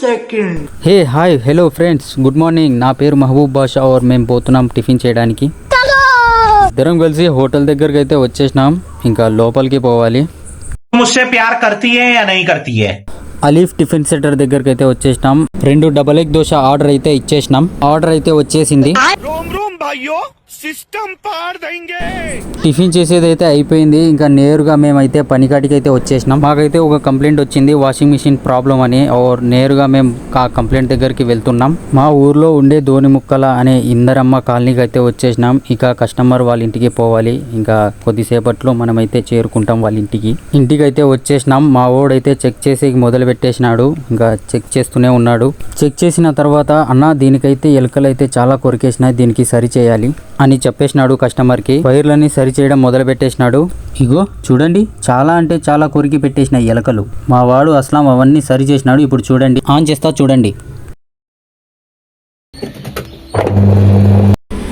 second. Hey hi hello friends, good morning. నా పేరు మహబూబ్ బాషా और మేము పోతున్నాం టిఫిన్ చేయడానికి. ఇద్దరం కలిసి హోటల్ దగ్గరికి అయితే వచ్చేసినాం. ఇంకా లోపలికి పోవాలి. मुझसे प्यार करती है या नहीं करती है? అలీఫ్ టిఫిన్ సెంటర్ దగ్గరికి అయితే వచ్చేసినాం. 2 డబల్ ఎగ్ దోశ ఆర్డర్ అయితే ఇచ్చేసినాం. ఆర్డర్ అయితే వచ్చేసింది. టిఫిన్ చేసేది అయితే అయిపోయింది. ఇంకా నేరుగా మేమైతే పనికాటికి అయితే వచ్చేసినాం. మాకైతే ఒక కంప్లైంట్ వచ్చింది వాషింగ్ మిషన్ ప్రాబ్లం అని. నేరుగా మేము ఆ కంప్లైంట్ దగ్గరికి వెళ్తున్నాం. మా ఊర్లో ఉండే ధోనిముక్కల అనే ఇందరమ్మ కాలనీకి అయితే వచ్చేసినాం. ఇక కస్టమర్ వాళ్ళ ఇంటికి పోవాలి. ఇంకా కొద్దిసేపట్లో మనమైతే చేరుకుంటాం వాళ్ళ ఇంటికి. ఇంటికైతే వచ్చేసినాం. మా ఓడైతే చెక్ చేసి మొదలు పెట్టేసినాడు. ఇంకా చెక్ చేస్తూనే ఉన్నాడు. చెక్ చేసిన తర్వాత అన్న దీనికైతే ఎలుకలు అయితే చాలా కొరికేసినాయి, దీనికి సరి చేయాలి అని చెప్పేసినాడు కస్టమర్ కి. వైర్లని సరి చేయడం మొదలు పెట్టేసినాడు. ఇగో చూడండి, చాలా అంటే చాలా కొరికి పెట్టేసిన ఎలకలు. మా వాడు అస్లాం అవన్నీ సరి చేసినాడు. ఇప్పుడు చూడండి, ఆన్ చేస్తా చూడండి.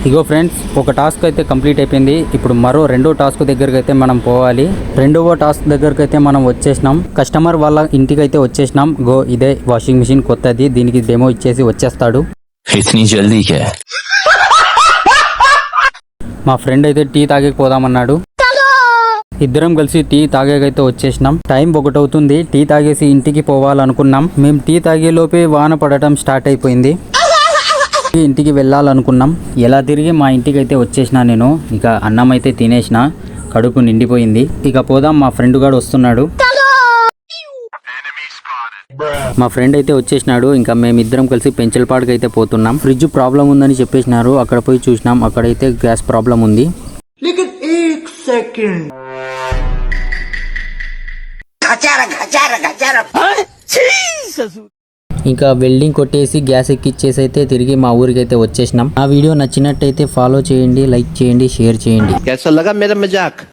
ఇగో ఫ్రెండ్స్, ఒక టాస్క్ అయితే కంప్లీట్ అయిపోయింది. ఇప్పుడు మరో రెండో టాస్క్ దగ్గరికి అయితే మనం పోవాలి. రెండవ టాస్క్ దగ్గరికి అయితే మనం వచ్చేసినాం. కస్టమర్ వాళ్ళ ఇంటికి అయితే వచ్చేసినాం. గో ఇదే వాషింగ్ మిషన్ కొత్తది, దీనికి డెమో ఇచ్చేసి వచ్చేస్తాడు. మా ఫ్రెండ్ అయితే టీ తాగేకి పోదామన్నాడు. ఇద్దరం కలిసి టీ తాగేకైతే వచ్చేసినాం. టైం 1 అవుతుంది. టీ తాగేసి ఇంటికి పోవాలనుకున్నాం. మేము టీ తాగే లోపే వాన పడటం స్టార్ట్ అయిపోయింది. ఇంటికి వెళ్ళాలనుకున్నాం. ఎలా తిరిగి మా ఇంటికి అయితే వచ్చేసిన నేను. ఇక అన్నం అయితే తినేసిన, కడుపు నిండిపోయింది. ఇక పోదాం, మా ఫ్రెండ్ గాడు వస్తున్నాడు. మా ఫ్రెండ్ అయితే వచ్చేసినాడు. ఇంకా మేమిద్దరం కలిసి పెంచలపాడుకి అయితే పోతున్నాం. ఫ్రిడ్జ్ ప్రాబ్లం ఉందని చెప్పేసినారు. అక్కడ పోయి చూసినాం, అక్కడైతే గ్యాస్ ప్రాబ్లం ఉంది. लेकिन 1 second. ఇంకా వెల్డింగ్ కొట్టేసి గ్యాస్ ఎక్కిచ్చేసి అయితే తిరిగి మా ఊరికి అయితే వచ్చేసినాం. ఆ వీడియో నచ్చినట్టయితే ఫాలో చేయండి, లైక్ చేయండి, షేర్ చేయండి. कैसा लगा मेरा मजाक?